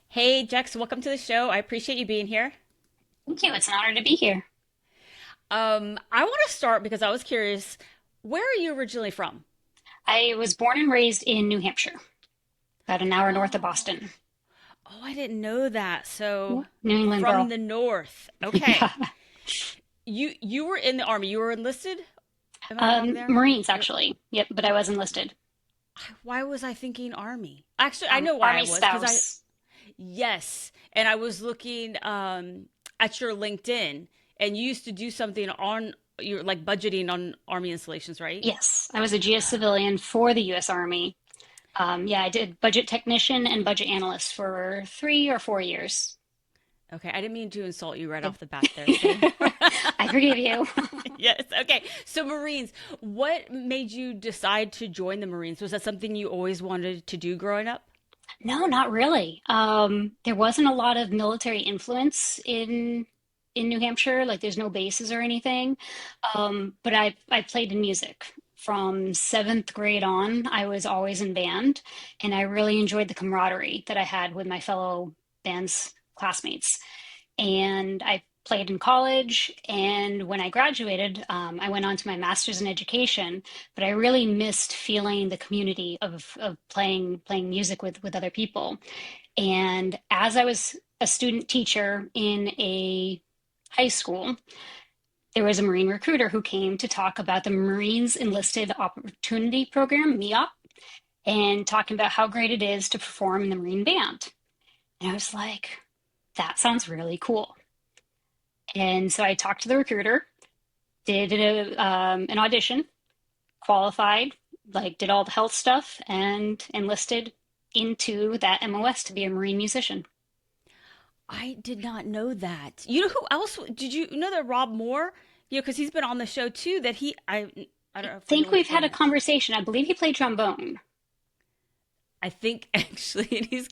Hey, Jex, welcome to the show. I appreciate you being here. Thank you. It's an honor to be here. I want to start because I was curious, where are you originally from? I was born and raised in New Hampshire, about an hour north of Oh, Boston. oh, I didn't know that. So, Yeah. New England from girl. the north. Yeah. Okay. You were in the army. You were enlisted? Am I wrong there? Marines, You're, actually. Yep, but I was enlisted. why was I thinking army? Actually, I know why I Army was because I spouse. yes, and I was looking at your LinkedIn, and you used to do something on your like budgeting on army installations, right? Yes, I was a GS civilian for the U.S. Army. Yeah, I did budget technician and budget analyst for 3 or 4 years. Okay, I didn't mean to insult you right Yep. off the bat there. So, I forgive you. yes, okay. So, Marines, what made you decide to join the Marines? Was that something you always wanted to do growing up? No, not really. There wasn't a lot of military influence in New Hampshire. Like, there's no bases or anything. But I played in music from seventh grade on. I was always in band, and I really enjoyed the camaraderie that I had with my fellow band's classmates. And I played in college. And when I graduated, I went on to my master's in education. But I really missed feeling the community of playing music with other people. And as I was a student teacher in a high school, there was a Marine recruiter who came to talk about the Marines Enlisted Opportunity Program, MEOP, and talking about how great it is to perform in the Marine band. And I was like, that sounds really cool. And so I talked to the recruiter, did an audition, qualified, like did all the health stuff, and enlisted into that MOS to be a Marine musician. I did not know that. You know who else? Did you know that Rob Moore? You know, because he's been on the show too. That I don't I know if you know think which we've had a band. conversation. I believe he played trombone. I think actually, and he's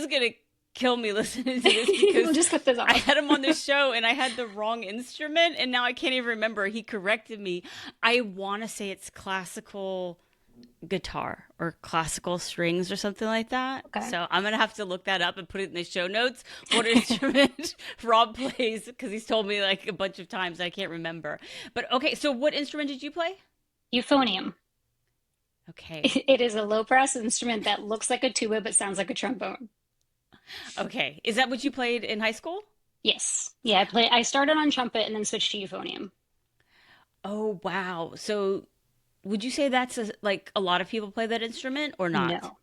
gonna kill me listening to this because We'll just cut this I off. had him on the show and I had the wrong instrument and now I can't even remember. He corrected me. I want to say it's classical guitar or classical strings or something like that. Okay. So I'm gonna have to look that up and put it in the show notes. What instrument Rob plays because he's told me like a bunch of times I can't remember. But okay, so what instrument did you play? Euphonium. Okay. It is a low brass instrument that looks like a tuba but sounds like a trombone. Okay. Is that what you played in high school? Yes. Yeah, I started on trumpet and then switched to euphonium. Oh, wow. So would you say that's like a lot of people play that instrument or not? No.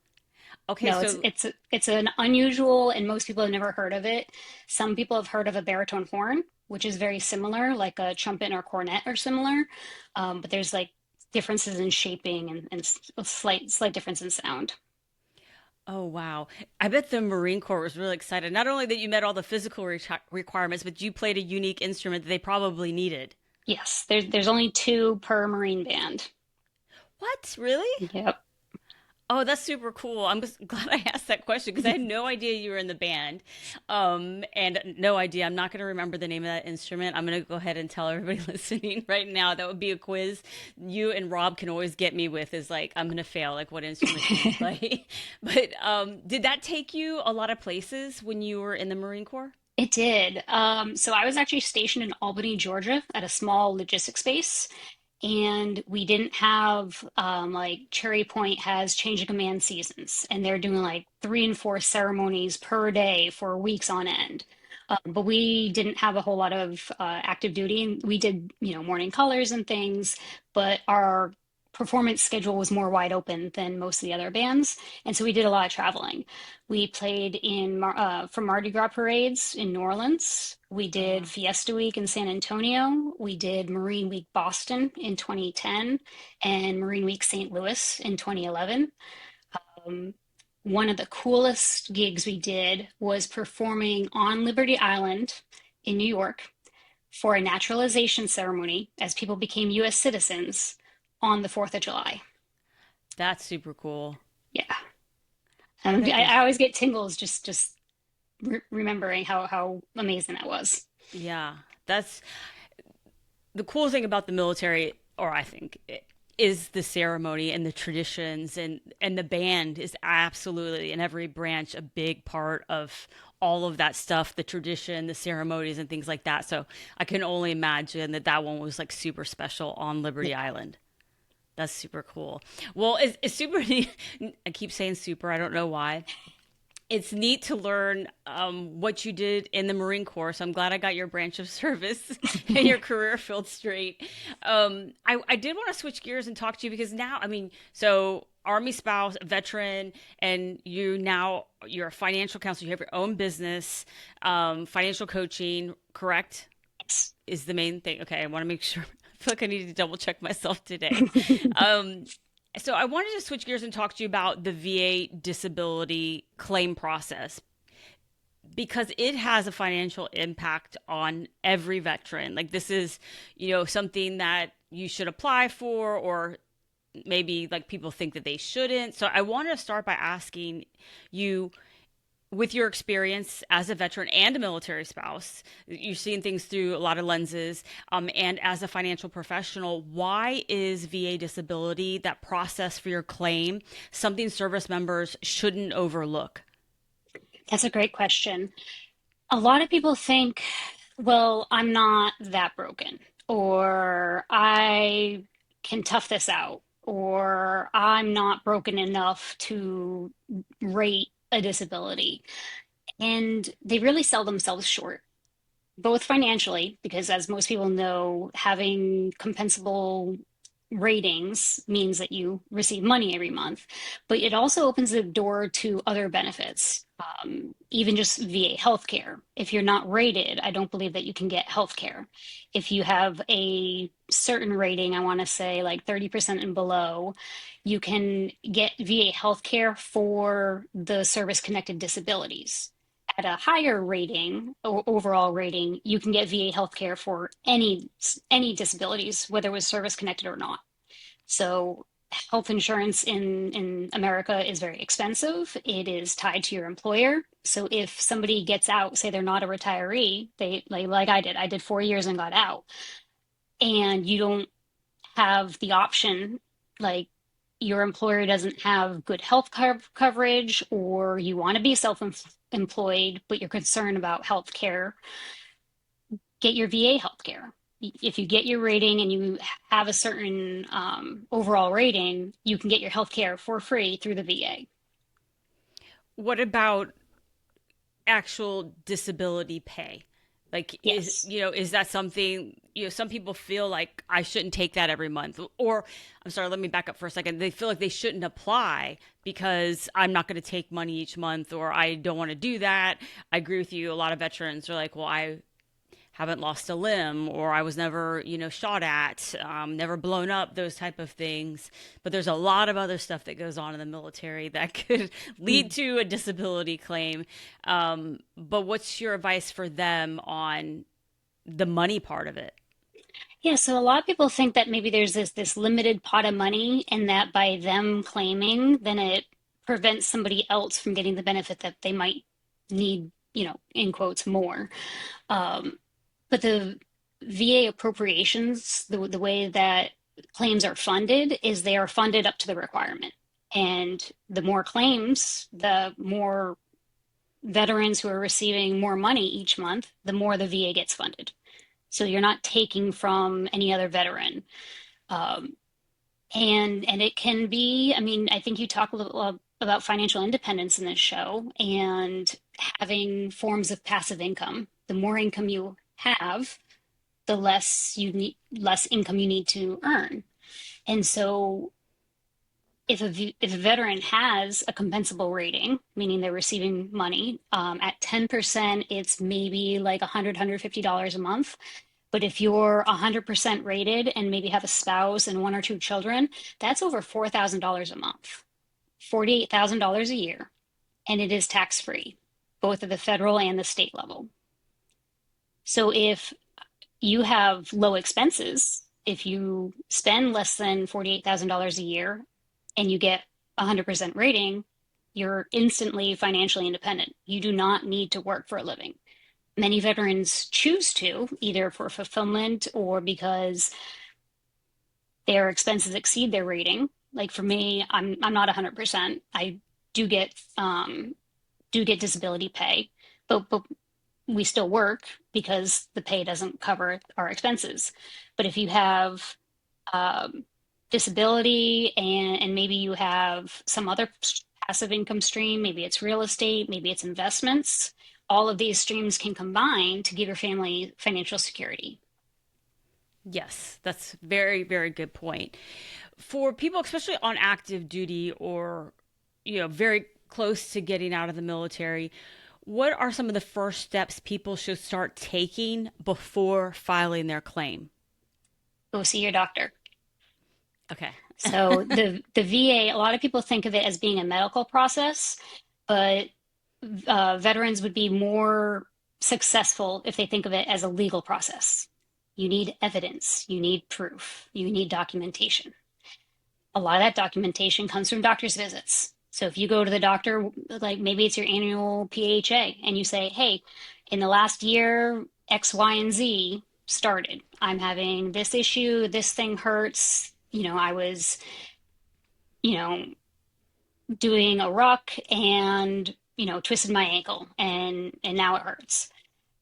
Okay, No, it's so it's it's an unusual and most people have never heard of it. Some people have heard of a baritone horn, which is very similar, like a trumpet or cornet are similar. But there's like differences in shaping and a slight difference in sound. oh wow. I bet the Marine Corps was really excited. Not only that you met all the physical requirements, but you played a unique instrument that they probably needed. Yes, there's only two per Marine band. What? Really? Yep. Oh, that's super cool. I'm just glad I asked that question because I had no idea you were in the band. And no idea. I'm not going to remember the name of that instrument. I'm going to go ahead and tell everybody listening right now. That would be a quiz you and Rob can always get me with is like, I'm going to fail. Like, what instrument can you play? But did that take you a lot of places when you were in the Marine Corps? It did. So I was actually stationed in Albany, Georgia, at a small logistics base, and we didn't have like Cherry Point has change of command seasons, and they're doing like 3 and 4 ceremonies per day for weeks on end. But we didn't have a whole lot of active duty, and we did, morning colors and things, but our performance schedule was more wide open than most of the other bands, and so we did a lot of traveling. We played for Mardi Gras parades in New Orleans. We Oh, did wow. Fiesta Week in San Antonio. We did Marine Week Boston in 2010 and Marine Week St. Louis in 2011. Um, One of the coolest gigs we did was performing on Liberty Island in New York for a naturalization ceremony as people became US citizens on the 4th of July. That's super cool. Yeah. I bet I those, always get tingles just remembering how amazing that was. yeah, that's the cool thing about the military, or I think is the ceremony and the traditions, and the band is absolutely in every branch a big part of all of that stuff, the tradition, the ceremonies and things like that. So I can only imagine that that one was like super special on Liberty Yeah. Island. That's super cool. Well, it's super neat. I keep saying super, I don't know why. It's neat to learn what you did in the Marine Corps. So I'm glad I got your branch of service and your career field straight. I did want to switch gears and talk to you because now, I mean, so Army spouse, veteran, and you're a financial counselor. You have your own business, financial coaching, correct? Is the main thing. Okay, I want to make sure. I feel like I need to double check myself today. Um, so I wanted to switch gears and talk to you about the VA disability claim process because it has a financial impact on every veteran. Like this is, something that you should apply for or maybe like people think that they shouldn't. So I want to start by asking you, with your experience as a veteran and a military spouse, you're seeing things through a lot of lenses. And as a financial professional, why is VA disability, that process for your claim, something service members shouldn't overlook? That's a great question. A lot of people think, well, I'm not that broken, or I can tough this out, or I'm not broken enough to rate a disability. And they really sell themselves short, both financially, because as most people know, having compensable ratings means that you receive money every month, but it also opens the door to other benefits, even just VA healthcare. If you're not rated, I don't believe that you can get healthcare. If you have a certain rating, I want to say like 30% and below, you can get VA healthcare for the service connected disabilities. At a higher rating, overall rating, you can get VA healthcare for any disabilities, whether it was service connected or not. So health insurance in America is very expensive. It is tied to your employer. So if somebody gets out, say they're not a retiree, they like I did 4 years and got out, and you don't have the option, like your employer doesn't have good health coverage, or you want to be self-employed, but you're concerned about health care, get your VA health care. If you get your rating and you have a certain overall rating, you can get your health care for free through the VA. What about actual disability pay? Like Yes. is that something, some people feel like I shouldn't take that every month, or I'm sorry, let me back up for a second. They feel like they shouldn't apply because I'm not going to take money each month, or I don't want to do that. I agree with you. A lot of veterans are like, well, I haven't lost a limb, or I was never, shot at, never blown up, those type of things. But there's a lot of other stuff that goes on in the military that could lead to a disability claim. But what's your advice for them on the money part of it? Yeah, so a lot of people think that maybe there's this limited pot of money, and that by them claiming, then it prevents somebody else from getting the benefit that they might need, in quotes, more. Um, but the VA appropriations, the way that claims are funded is they are funded up to the requirement. And the more claims, the more veterans who are receiving more money each month, the more the VA gets funded. So you're not taking from any other veteran. Um, and it can be, I mean, I think you talk a little about financial independence in this show and having forms of passive income. The more income you have, the less income you need to earn. And so if a veteran has a compensable rating, meaning they're receiving money, at 10%, it's maybe like $150 a month. But if you're 100% rated and maybe have a spouse and one or two children, that's over $4,000 a month, $48,000 a year, and it is tax free, both at the federal and the state level. So if you have low expenses, if you spend less than $48,000 a year and you get 100% rating, you're instantly financially independent. You do not need to work for a living. Many veterans choose to, either for fulfillment or because their expenses exceed their rating. Like for me, I'm not 100%. I do get do get disability pay, but we still work because the pay doesn't cover our expenses. But if you have um, disability and maybe you have some other passive income stream, maybe it's real estate, maybe it's investments, all of these streams can combine to give your family financial security. Yes, that's very, very good point. For people, especially on active duty or, very close to getting out of the military, what are some of the first steps people should start taking before filing their claim? Go see your doctor. Okay. So the VA, a lot of people think of it as being a medical process, but veterans would be more successful if they think of it as a legal process. You need evidence, you need proof, you need documentation. A lot of that documentation comes from doctor's visits. So if you go to the doctor, like maybe it's your annual PHA, and you say, hey, in the last year, X, Y, and Z started. I'm having this issue, this thing hurts. I was, you know, doing a ruck and, twisted my ankle and now it hurts.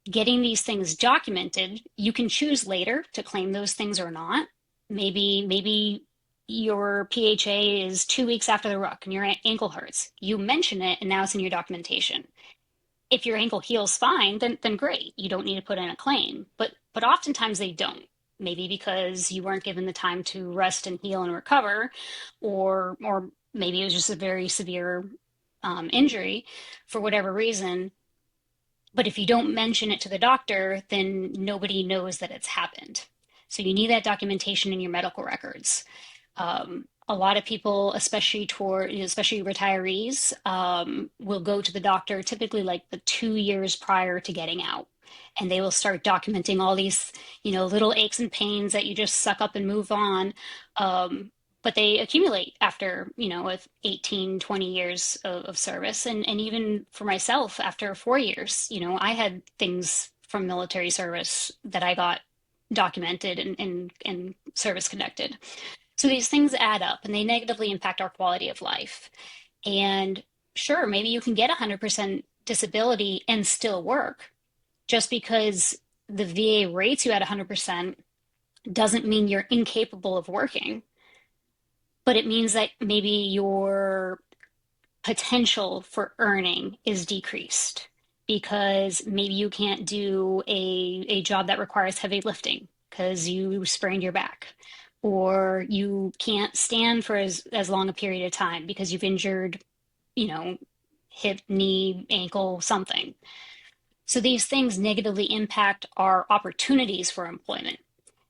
Getting these things documented, you can choose later to claim those things or not. Maybe your PHA is 2 weeks after the ruck and your ankle hurts. You mention it and now it's in your documentation. If your ankle heals fine, then great. You don't need to put in a claim. But oftentimes they don't. Maybe because you weren't given the time to rest and heal and recover, or maybe it was just a very severe injury for whatever reason. But if you don't mention it to the doctor, then nobody knows that it's happened. So you need that documentation in your medical records. A lot of people, especially retirees, will go to the doctor typically like the 2 years prior to getting out. And they will start documenting all these, little aches and pains that you just suck up and move on. But they accumulate after, with 18, 20 years of service. And even for myself, after 4 years, I had things from military service that I got documented and service connected. So these things add up and they negatively impact our quality of life. And sure, maybe you can get 100% disability and still work. Just because the VA rates you at 100% doesn't mean you're incapable of working, but it means that maybe your potential for earning is decreased because maybe you can't do a job that requires heavy lifting because you sprained your back, or you can't stand for as long a period of time because you've injured, you know, hip, knee, ankle, something. So these things negatively impact our opportunities for employment.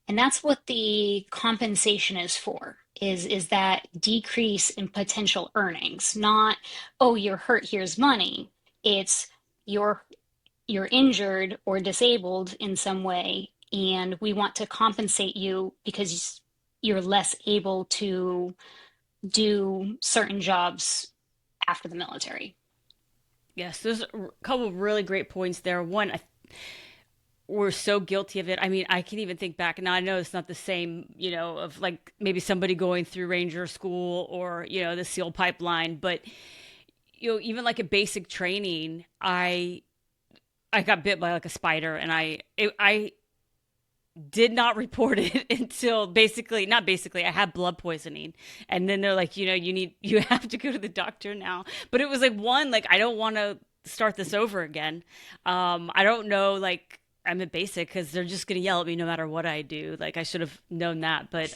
And that's what the compensation is for, is that decrease in potential earnings, not, oh, you're hurt, here's money. It's you're you're injured or disabled in some way, and we want to compensate you because you're less able to do certain jobs after the military. Yes, there's a couple of really great points there. One, we're so guilty of it. I mean, I can even think back now. I know it's not the same, of like maybe somebody going through Ranger school or the SEAL pipeline, but even like a basic training, I got bit by like a spider, and I did not report it until basically, not basically, I had blood poisoning. And then they're like, you have to go to the doctor now. But it was like, one, like, I don't want to start this over again. I don't know, like, I'm a basic because they're just going to yell at me no matter what I do. Like, I should have known that. But,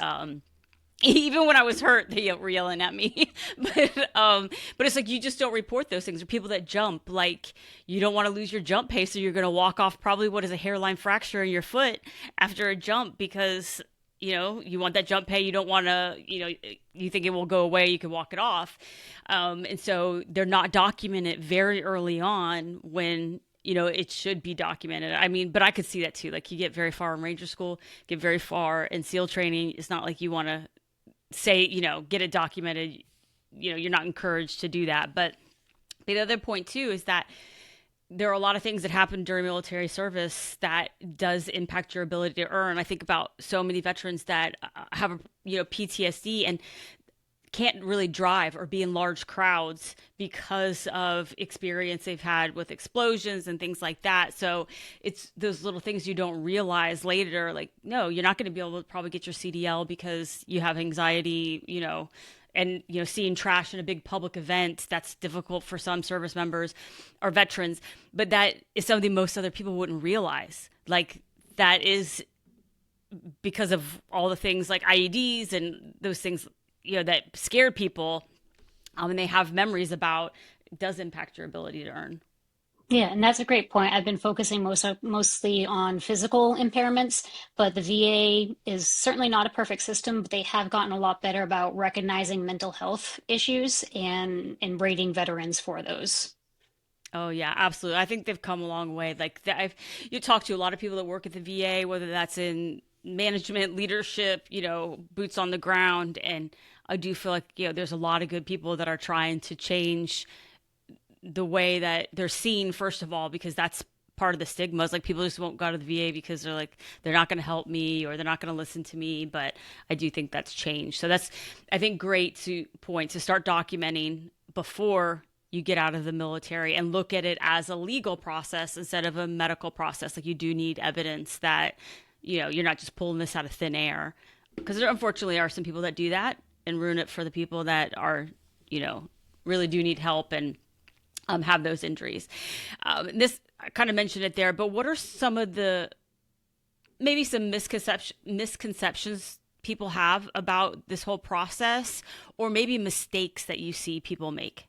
even when I was hurt, they were yelling at me. But it's like you just don't report those things. Or people that jump, like you don't want to lose your jump pay, so you're going to walk off probably what is a hairline fracture in your foot after a jump because you want that jump pay. You don't want to, you think it will go away. You can walk it off, and so they're not documented very early on when it should be documented. I mean, but I could see that too. Like you get very far in Ranger school, get very far in SEAL training. It's not like you want to say, get it documented. You're not encouraged to do that. But the other point too is that there are a lot of things that happen during military service that does impact your ability to earn. I think about so many veterans that have, PTSD and can't really drive or be in large crowds because of experience they've had with explosions and things like that. So it's those little things you don't realize later. Like, no, you're not going to be able to probably get your CDL because you have anxiety, and seeing trash in a big public event, that's difficult for some service members or veterans, but that is something most other people wouldn't realize. Like, that is because of all the things like IEDs and those things, that scared people, and they have memories about, it does impact your ability to earn. Yeah, and that's a great point. I've been focusing mostly on physical impairments, but the VA is certainly not a perfect system, but they have gotten a lot better about recognizing mental health issues and rating veterans for those. Oh yeah, absolutely. I think they've come a long way. Like I've you talk to a lot of people that work at the VA, whether that's in management, leadership, boots on the ground, and I do feel like there's a lot of good people that are trying to change the way that they're seen, first of all, because that's part of the stigma is like people just won't go to the VA because they're like they're not going to help me or they're not going to listen to me. But I do think that's changed. So that's, I think, great to start documenting before you get out of the military and look at it as a legal process instead of a medical process. Like, you do need evidence that you're not just pulling this out of thin air, because there unfortunately are some people that do that and ruin it for the people that are really do need help and have those injuries. This, I kind of mentioned it there, but what are some of the maybe some misconceptions people have about this whole process, or maybe mistakes that you see people make?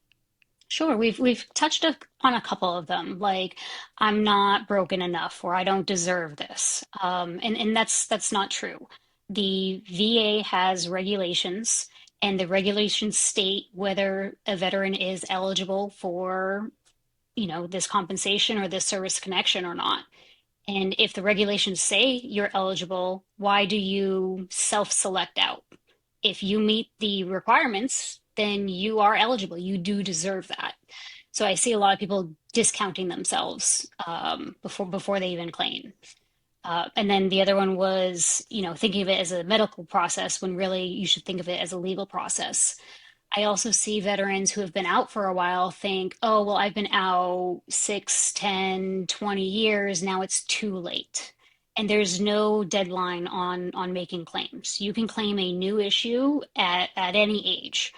Sure, we've touched on a couple of them, like I'm not broken enough or I don't deserve this. And that's not true. The VA has regulations, and the regulations state whether a veteran is eligible for, this compensation or this service connection or not. And if the regulations say you're eligible, why do you self-select out? If you meet the requirements, then you are eligible. You do deserve that. So I see a lot of people discounting themselves before they even claim. And then the other one was, thinking of it as a medical process when really you should think of it as a legal process. I also see veterans who have been out for a while think, oh, well, I've been out 6, 10, 20 years. Now it's too late. And there's no deadline on making claims. You can claim a new issue at any age.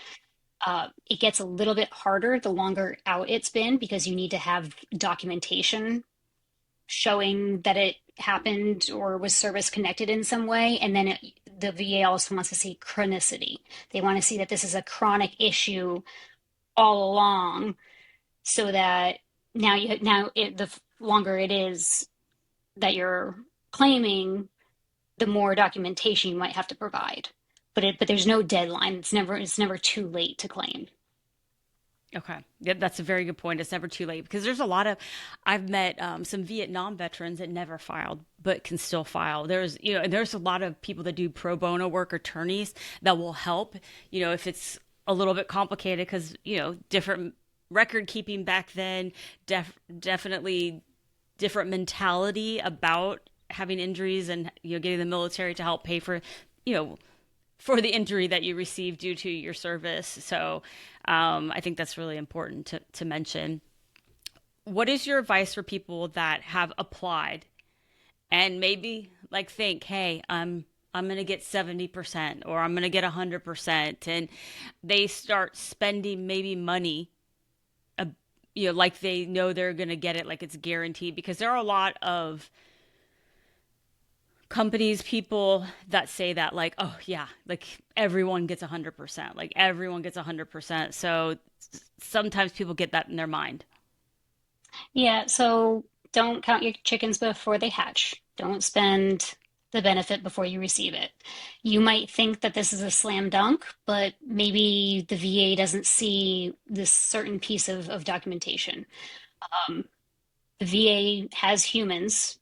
It gets a little bit harder the longer out it's been because you need to have documentation showing that it happened or was service connected in some way. And then the VA also wants to see chronicity. They want to see that this is a chronic issue all along, so that the longer it is that you're claiming, the more documentation you might have to provide. But there's no deadline. It's never too late to claim. Okay. Yeah, that's a very good point. It's never too late, because there's a lot of, I've met some Vietnam veterans that never filed but can still file. And there's a lot of people that do pro bono work, attorneys that will help, if it's a little bit complicated, because, different record keeping back then, definitely different mentality about having injuries and, getting the military to help pay you know, for the injury that you received due to your service. So I think that's really important to mention. What is your advice for people that have applied and maybe like think, hey, I'm going to get 70% or I'm going to get 100%, and they start spending maybe money, uh, like they know they're going to get it, like it's guaranteed, because there are a lot of companies, people that say that, like, oh yeah, like everyone gets 100%, like everyone gets 100%. So sometimes people get that in their mind. Yeah, so don't count your chickens before they hatch. Don't spend the benefit before you receive it. You might think that this is a slam dunk, but maybe the VA doesn't see this certain piece of documentation. Um, the VA has humans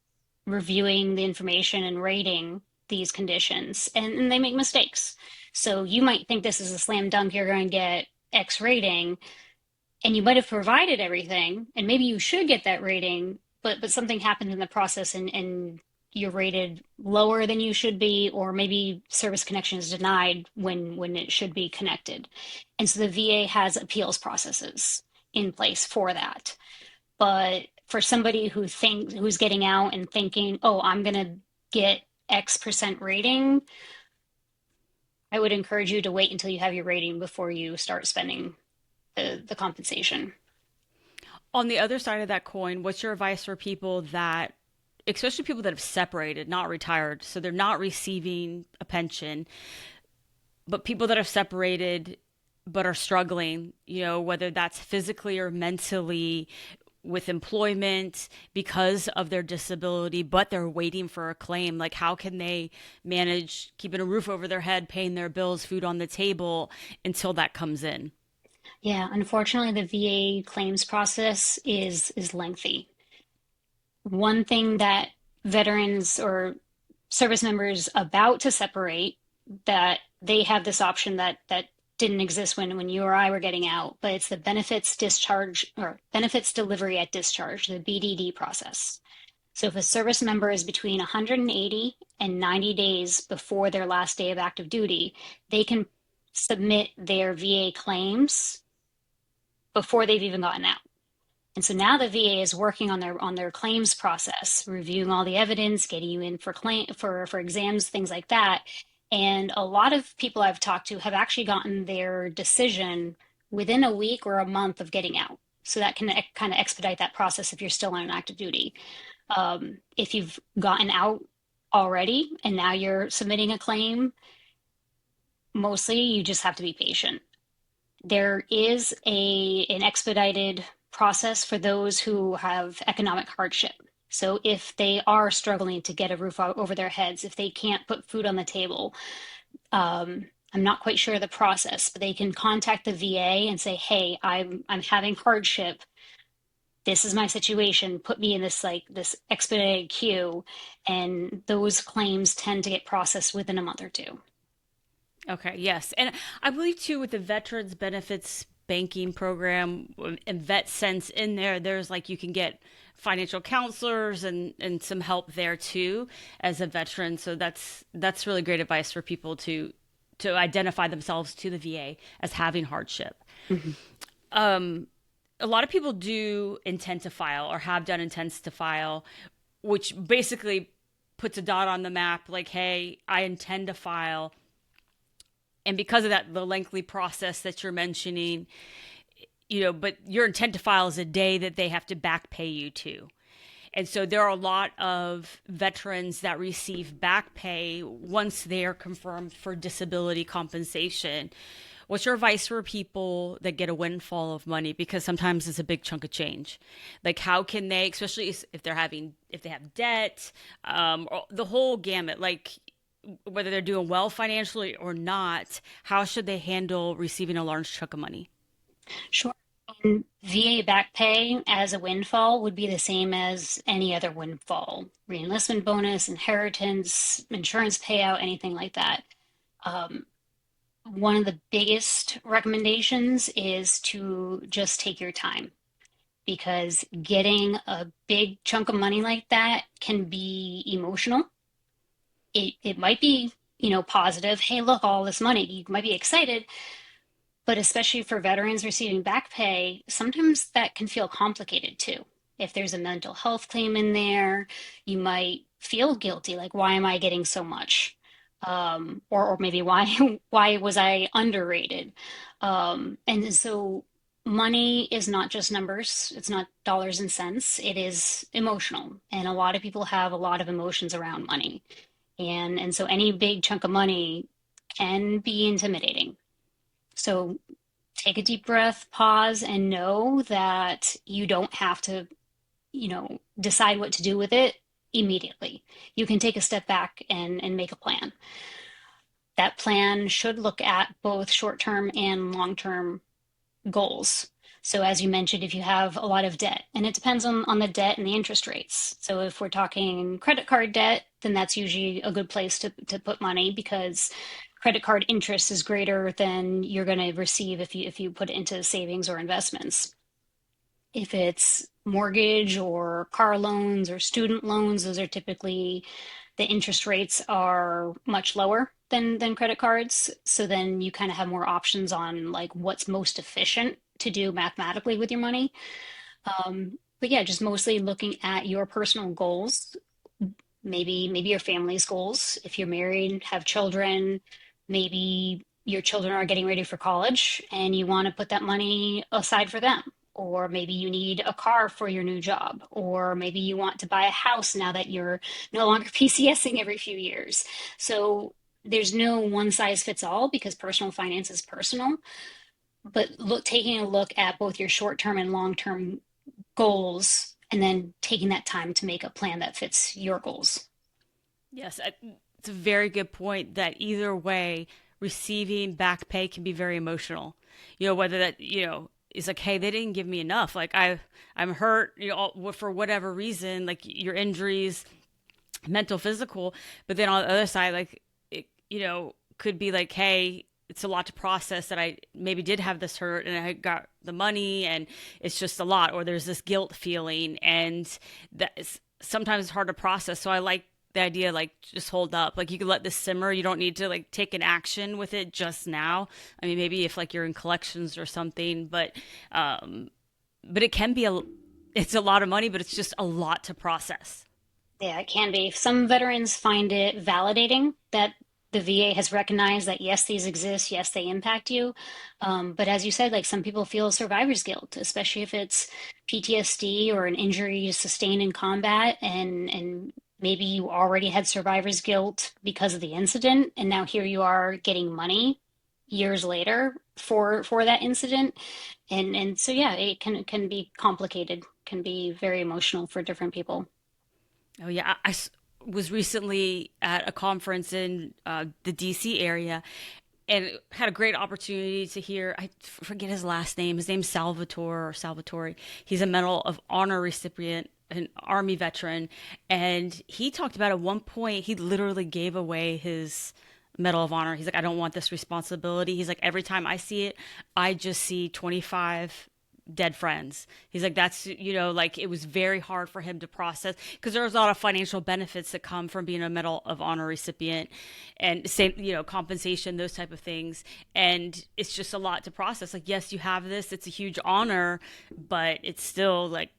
reviewing the information and rating these conditions, and they make mistakes. So you might think this is a slam dunk, you're going to get X rating, and you might have provided everything, and maybe you should get that rating, but something happened in the process, and you're rated lower than you should be, or maybe service connection is denied when it should be connected. And so the VA has appeals processes in place for that. But for somebody who's getting out and thinking, oh, I'm gonna get X% rating, I would encourage you to wait until you have your rating before you start spending the compensation. On the other side of that coin, what's your advice for people that, especially people that have separated, not retired, so they're not receiving a pension, but people that have separated but are struggling, whether that's physically or mentally with employment because of their disability, but they're waiting for a claim. Like, how can they manage keeping a roof over their head, paying their bills, food on the table until that comes in? Yeah, unfortunately, the VA claims process is lengthy. One thing that veterans or service members about to separate, that they have this option that didn't exist when you or I were getting out, but it's the benefits discharge or benefits delivery at discharge, the BDD process. So if a service member is between 180 and 90 days before their last day of active duty, they can submit their VA claims before they've even gotten out. And so now the VA is working on their claims process, reviewing all the evidence, getting you in for for exams, things like that. And a lot of people I've talked to have actually gotten their decision within a week or a month of getting out. So that can kind of expedite that process if you're still on an active duty. If you've gotten out already and now you're submitting a claim, mostly you just have to be patient. There is an expedited process for those who have economic hardship. So if they are struggling to get a roof over their heads, if they can't put food on the table, I'm not quite sure the process, but they can contact the VA and say, "Hey, I'm having hardship. This is my situation. Put me in this expedited queue," and those claims tend to get processed within a month or two. Okay, yes. And I believe too with the Veterans Benefits Banking Program and Vet Sense in there, there's like you can get financial counselors and some help there too as a veteran. So that's really great advice for people to identify themselves to the VA as having hardship. Mhm. A lot of people do intend to file or have done intends to file, which basically puts a dot on the map like, hey, I intend to file. And because of that, the lengthy process that you're mentioning, but your intent to file is a day that they have to back pay you to. And so there are a lot of veterans that receive back pay once they are confirmed for disability compensation. What's your advice for people that get a windfall of money? Because sometimes it's a big chunk of change. Like, how can they, especially if they have debt, or the whole gamut, like whether they're doing well financially or not, how should they handle receiving a large chunk of money? Sure. And VA back pay as a windfall would be the same as any other windfall, reenlistment bonus, inheritance, insurance payout, anything like that. Um, One of the biggest recommendations is to just take your time, because getting a big chunk of money like that can be emotional. It might be, positive. Hey, look, all this money. You might be excited, but especially for veterans receiving back pay, sometimes that can feel complicated too. If there's a mental health claim in there, you might feel guilty, like, why am I getting so much? Or maybe why was I underrated? And so money is not just numbers. It's not dollars and cents. It is emotional. And a lot of people have a lot of emotions around money. And so any big chunk of money can be intimidating. So take a deep breath, pause, and know that you don't have to, decide what to do with it immediately. You can take a step back and make a plan. That plan should look at both short-term and long-term goals. So as you mentioned, if you have a lot of debt, and it depends on the debt and the interest rates. So if we're talking credit card debt, then that's usually a good place to put money, because credit card interest is greater than you're going to receive if you put it into savings or investments. If it's mortgage or car loans or student loans, those are typically the interest rates are much lower than credit cards. So then you kind of have more options on like what's most efficient to do mathematically with your money. But yeah, just mostly looking at your personal goals, maybe your family's goals. If you're married, have children, maybe your children are getting ready for college and you want to put that money aside for them. Or maybe you need a car for your new job, or maybe you want to buy a house now that you're no longer PCSing every few years. So there's no one size fits all because personal finance is personal. But taking a look at both your short term and long term goals, and then taking that time to make a plan that fits your goals. Yes, it's a very good point that either way, receiving back pay can be very emotional. Whether that, is like, hey, they didn't give me enough. Like I'm hurt, for whatever reason, like your injuries, mental, physical. But then on the other side, like, it, could be like, hey, it's a lot to process that I maybe did have this hurt and I got the money and it's just a lot, or there's this guilt feeling and that is sometimes it's hard to process. So I like the idea, like, just hold up, like you can let this simmer. You don't need to like take an action with it just now. I mean, maybe if like you're in collections or something, but it can be it's a lot of money, but it's just a lot to process. Yeah, it can be. Some veterans find it validating that the VA has recognized that yes, these exist, yes, they impact you. But as you said, like some people feel survivor's guilt, especially if it's PTSD or an injury sustained in combat, and maybe you already had survivor's guilt because of the incident, and now here you are getting money years later for that incident, and so yeah, it can be complicated, can be very emotional for different people. Oh yeah, was recently at a conference in the DC area, and had a great opportunity to hear. I forget his last name. His name's Salvatore or Salvatore. He's a Medal of Honor recipient, an Army veteran, and he talked about at one point he literally gave away his Medal of Honor. He's like, I don't want this responsibility. He's like, every time I see it, I just see 25 dead friends. He's like, that's, like it was very hard for him to process because there was a lot of financial benefits that come from being a Medal of Honor recipient and same, compensation, those type of things. And it's just a lot to process. Like, yes, you have this, it's a huge honor, but it's still like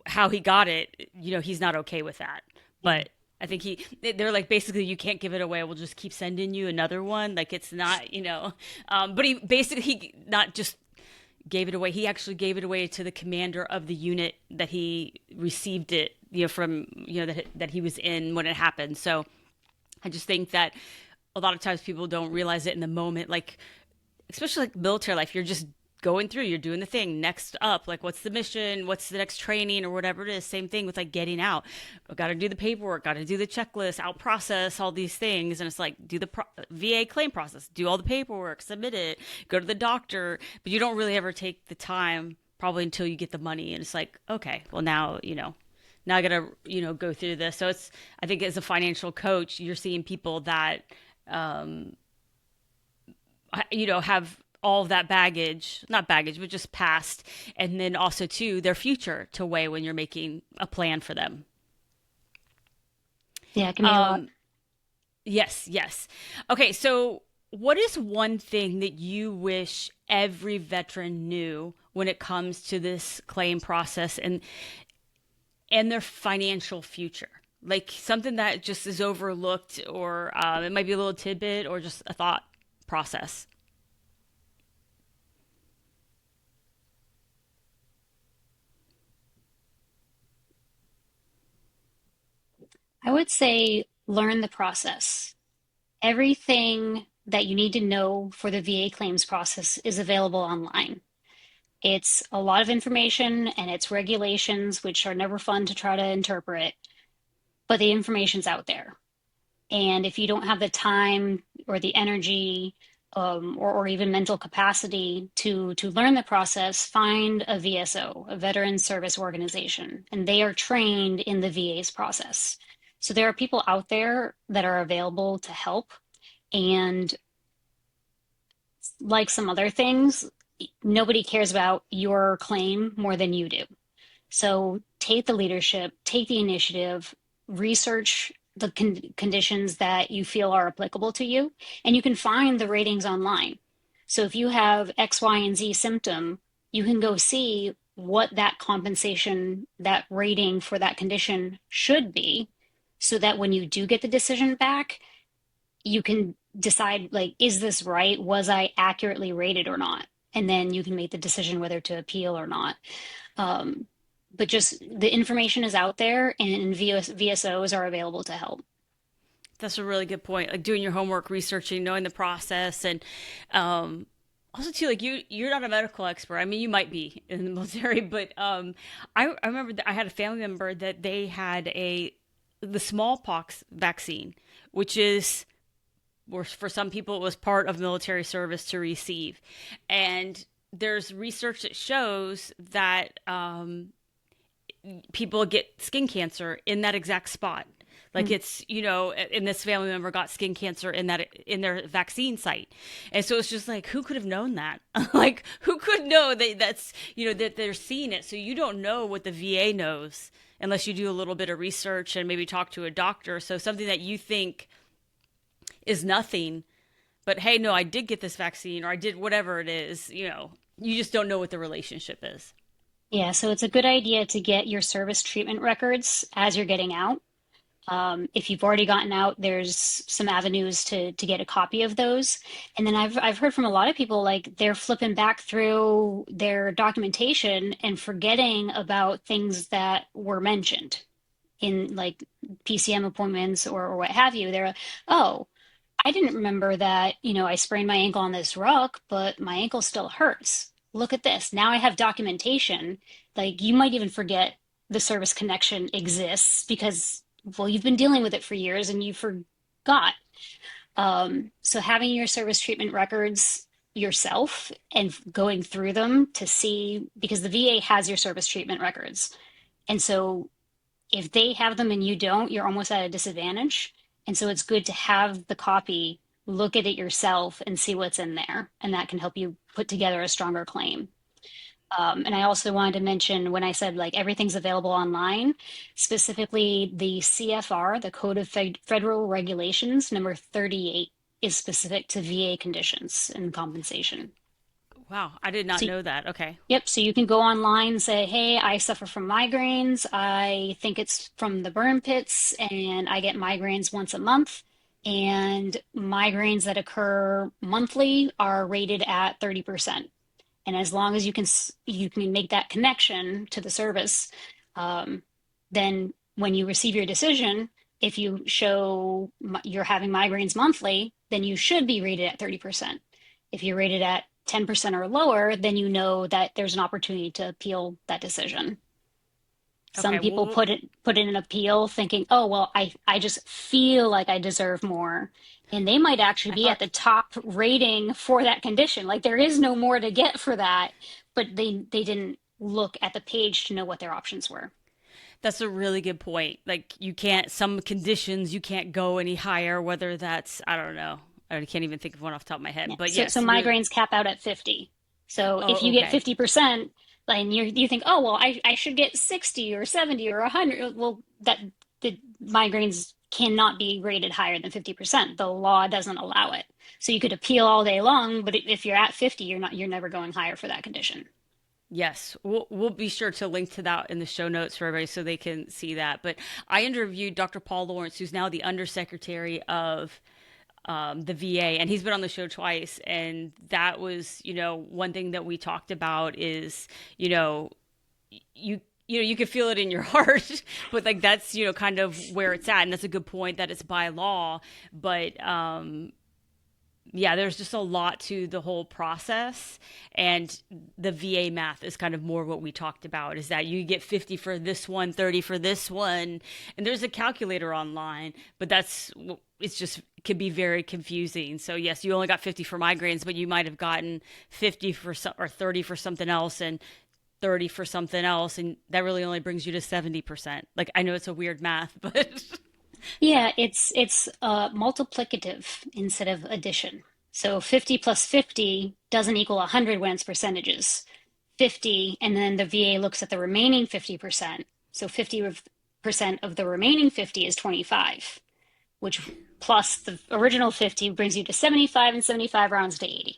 how he got it, he's not okay with that. Yeah. But I think they're like, basically, you can't give it away. We'll just keep sending you another one. Like, it's not, but he basically, he not just gave it away. He actually gave it away to the commander of the unit that he received it, from, that he was in when it happened. So I just think that a lot of times people don't realize it in the moment, like, especially like military life, you're just going through, you're doing the thing. Next up, like, what's the mission, what's the next training or whatever it is. Same thing with like getting out. Got to do the paperwork, got to do the checklist, out process all these things. And it's like, do the VA claim process, do all the paperwork, submit it, go to the doctor, but you don't really ever take the time probably until you get the money. And it's like, okay, well, now, now I gotta, go through this. So it's, I think as a financial coach, you're seeing people that um have all of that baggage, not baggage, but just past, and then also too their future to weigh when you're making a plan for them. Yeah, it can be a lot. Um, yes, yes. Okay, so what is one thing that you wish every veteran knew when it comes to this claim process and their financial future? Like something that just is overlooked, or it might be a little tidbit, or just a thought process. I would say learn the process. Everything that you need to know for the VA claims process is available online. It's a lot of information and it's regulations, which are never fun to try to interpret, but the information's out there. And if you don't have the time or the energy, or even mental capacity to learn the process, find a VSO, a Veteran Service Organization, and they are trained in the VA's process. So there are people out there that are available to help. And like some other things, nobody cares about your claim more than you do. So take the leadership, take the initiative, research the conditions that you feel are applicable to you, and you can find the ratings online. So if you have X, Y, and Z symptom, you can go see what that compensation, that rating for that condition should be, so that when you do get the decision back, you can decide, like, is this right? Was I accurately rated or not? And then you can make the decision whether to appeal or not. Um, but just the information is out there, and VSOs are available to help. That's a really good point. Like doing your homework, researching, knowing the process, and um, also too, like you're not a medical expert. I mean, you might be in the military, but I remember that I had a family member that they had the smallpox vaccine, which is, or for some people, it was part of military service to receive, and there's research that shows that people get skin cancer in that exact spot. Like Mm. it's, and this family member got skin cancer in their vaccine site. And so it's just like, who could have known that? Like, who could know that that's, that they're seeing it? So you don't know what the VA knows unless you do a little bit of research and maybe talk to a doctor. So something that you think is nothing, but hey, no, I did get this vaccine or I did whatever it is, you just don't know what the relationship is. Yeah, so it's a good idea to get your service treatment records as you're getting out. If you've already gotten out, there's some avenues to get a copy of those. And then I've heard from a lot of people, like, they're flipping back through their documentation and forgetting about things that were mentioned in, like, PCM appointments or what have you. They're, oh, I didn't remember that, I sprained my ankle on this rock, but my ankle still hurts. Look at this. Now I have documentation. Like, you might even forget the service connection exists because, well, you've been dealing with it for years and you forgot. So having your service treatment records yourself and going through them to see, because the VA has your service treatment records. And so if they have them and you don't, you're almost at a disadvantage. And so it's good to have the copy, look at it yourself, and see what's in there. And that can help you put together a stronger claim. And I also wanted to mention, when I said, like, everything's available online, specifically the CFR, the Code of Federal Regulations, number 38, is specific to VA conditions and compensation. Wow, I did not So know that. Okay. yep. So you can go online and say, hey, I suffer from migraines. I think it's from the burn pits, and I get migraines once a month. And migraines that occur monthly are rated at 30%. And as long as you can make that connection to the service, um, then when you receive your decision, if you show you're having migraines monthly, then you should be rated at 30%. If you're rated at 10% or lower, then you know that there's an opportunity to appeal that decision. Some Okay. people Well, put in an appeal thinking, oh, well, I just feel like I deserve more. And they might actually I be at thought the top rating for that condition. Like, there is no more to get for that, but they didn't look at the page to know what their options were. that's a really good point. Like you can't, some conditions you can't go any higher, whether that's, I don't know. I can't even think of one off the top of my Yeah. head. But So yes, you're, migraines cap out at 50. So if oh, you get okay. 50%, and you think, oh, well, I should get 60 or 70 or 100. Well, that the migraines cannot be rated higher than 50%. The law doesn't allow it. So you could appeal all day long, but if you're at 50, you're never going higher for that condition. Yes, we'll be sure to link to that in the show notes for everybody so they can see that. But I interviewed Dr. Paul Lawrence, who's now the undersecretary of the VA, and he's been on the show twice. And that was, one thing that we talked about is, you you can feel it in your heart, but like that's kind of where it's at, and that's a good point that it's by law. But yeah, there's just a lot to the whole process. And the VA math is kind of more what we talked about, is that you get 50 for this one, 30 for this one. And there's a calculator online, but it's just, it can be very confusing. So yes, you only got 50 for migraines, but you might have gotten 50 for some, or 30 for something else, and 30 for something else. And that really only brings you to 70%. Like, I know it's a weird math, but Yeah, it's multiplicative instead of addition. So 50 plus 50 doesn't equal 100 when it's percentages. 50, and then the VA looks at the remaining 50%. So 50% of the remaining 50 is 25, which plus the original 50 brings you to 75, and 75 rounds to 80.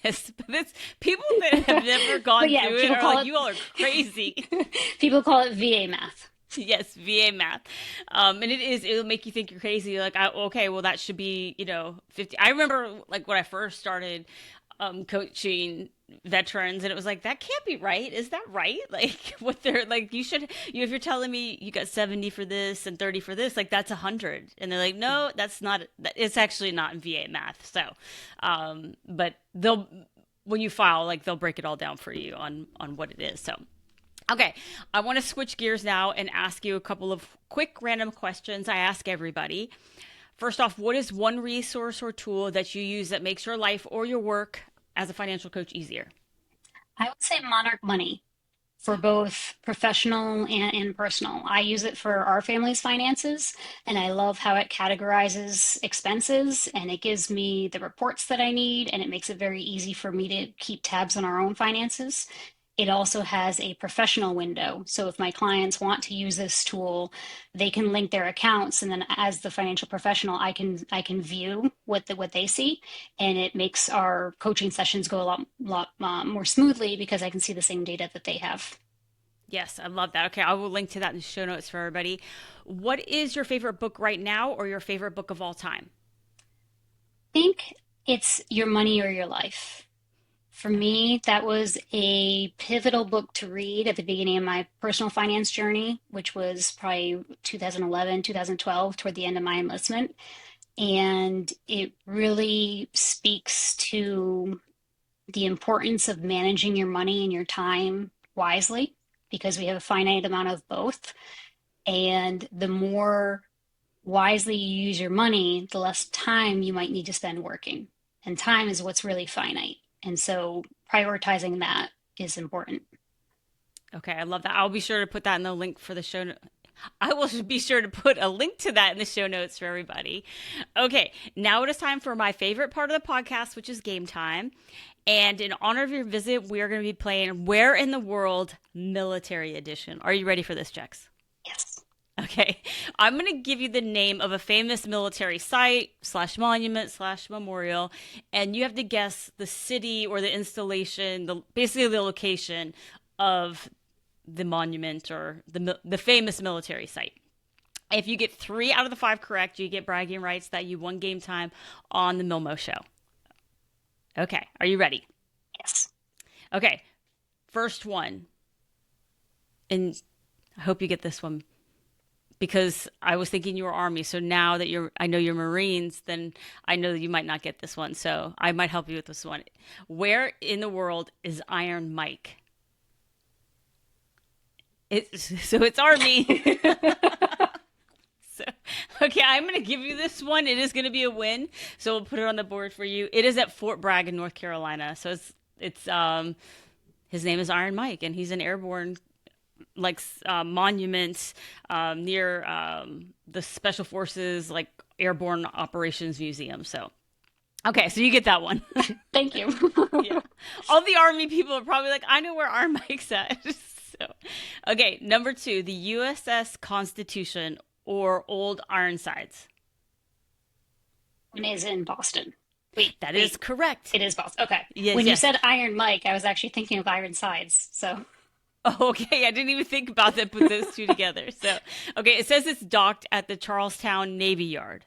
Yes, but it's people that have never But gone yeah, through it are like, you all are crazy. people call it VA math. Yes, VA math. And it'll make you think you're crazy. You're like, okay, well, that should be, 50. I remember like when I first started coaching veterans, and it was like, that can't be right. Is that right? Like, what they're like, if you're telling me you got 70 for this and 30 for this, like, that's 100. And they're like, no, that's not, it's actually not in VA math. So, but when you file, like, they'll break it all down for you on what it is. So, okay, I want to switch gears now and ask you a couple of quick random questions I ask everybody. First off, what is one resource or tool that you use that makes your life or your work as a financial coach easier? I would say Monarch Money for both professional and personal. I use it for our family's finances, and I love how it categorizes expenses and it gives me the reports that I need, and it makes it very easy for me to keep tabs on our own finances. It also has a professional window. So if my clients want to use this tool, they can link their accounts, and then as the financial professional, I can view what they see, and it makes our coaching sessions go a lot more smoothly because I can see the same data that they have. Yes, I love that. Okay, I will link to that in the show notes for everybody. What is your favorite book right now or your favorite book of all time? I think it's Your Money or Your Life. For Okay. me, that was a pivotal book to read at the beginning of my personal finance journey, which was probably 2011, 2012, toward the end of my enlistment. And it really speaks to the importance of managing your money and your time wisely because we have a finite amount of both. And the more wisely you use your money, the less time you might need to spend working. And time is what's really finite. And so prioritizing that is important. Okay, I love that. I'll be sure to put that in the link for the show. I will be sure to put a link to that in the show notes for everybody. Okay, now it is time for my favorite part of the podcast, which is game time. And in honor of your visit, we are going to be playing Where in the World Military Edition. Are you ready for this, Jex? Yes. Okay, I'm going to give you the name of a famous military site slash monument slash memorial, and you have to guess the city or the installation, basically the location of the monument or the famous military site. If you get 3 out of the 5 correct, you get bragging rights that you won game time on the MILMO show. Okay, are you ready? Yes. Okay, first one, and I hope you get this one because I was thinking you were Army. So now that I know you're Marines, then I know that you might not get this one. So I might help you with this one. Where in the world is Iron Mike? So it's Army. So, okay, I'm going to give you this one. It is going to be a win. So we'll put it on the board for you. It is at Fort Bragg in North Carolina. So it's his name is Iron Mike, and he's an airborne like monument near the Special Forces like Airborne Operations Museum. So okay, so you get that one. Thank you. Yeah, all the Army people are probably like, I know where Iron Mike's at. So okay, number 2, the USS Constitution or Old Ironsides. One is in Boston. Wait, That is wait. correct. It is Boston. Okay. Yes, When you yes. said Iron Mike, I was actually thinking of Iron Sides. So Oh, okay, I didn't even think about that. Put those two together. So, okay, it says it's docked at the Charlestown Navy Yard.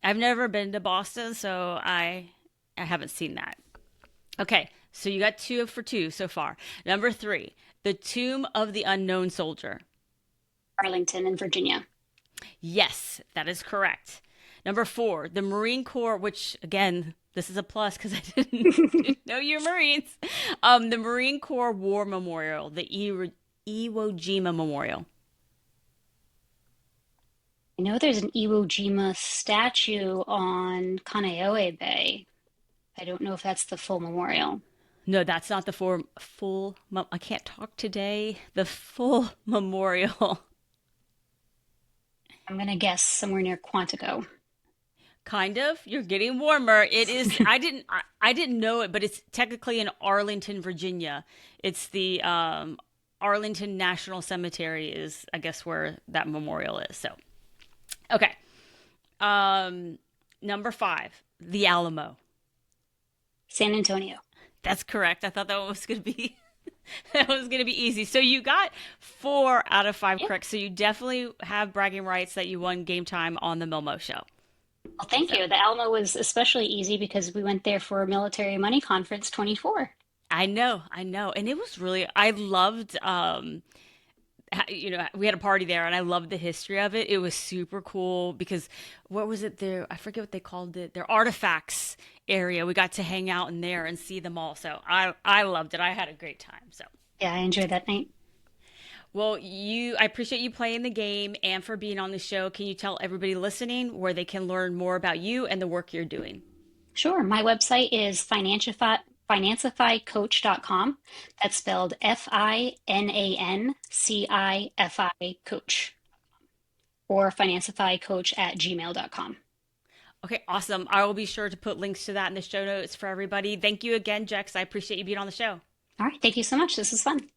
I've never been to Boston, so I haven't seen that. Okay, so you got 2 for 2 so far. Number 3, the Tomb of the Unknown Soldier. Arlington in Virginia. Yes, that is correct. Number 4, the Marine Corps, which again, this is a plus because I didn't know you're Marines. The Marine Corps War Memorial, the Iwo Jima Memorial. I know there's an Iwo Jima statue on Kaneohe Bay. I don't know if that's the full memorial. No, that's not the full. I can't talk today. The full memorial. I'm gonna guess somewhere near Quantico. Kind of. You're getting warmer. It is. I didn't know it, but it's technically in Arlington, Virginia. It's the Arlington National Cemetery is, I guess, where that memorial is. So, okay. Um, Number five, the Alamo. San Antonio. That's correct. I thought that one was going to be that was going to be easy. So you got 4 out of 5 Yeah. correct. So you definitely have bragging rights that you won game time on the MILMO show. Well, thank So you. The Alamo was especially easy because we went there for Military Money Conference 24. I know, and it was really. I loved. We had a party there, and I loved the history of it. It was super cool because what was it there? I forget what they called it. Their artifacts area. We got to hang out in there and see them all. So I loved it. I had a great time. So. Yeah, I enjoyed that night. Well, I appreciate you playing the game and for being on the show. Can you tell everybody listening where they can learn more about you and the work you're doing? Sure. My website is financifycoach.com. That's spelled FINANCIFI coach or financifycoach@gmail.com. Okay, awesome. I will be sure to put links to that in the show notes for everybody. Thank you again, Jex. I appreciate you being on the show. All right. Thank you so much. This is fun.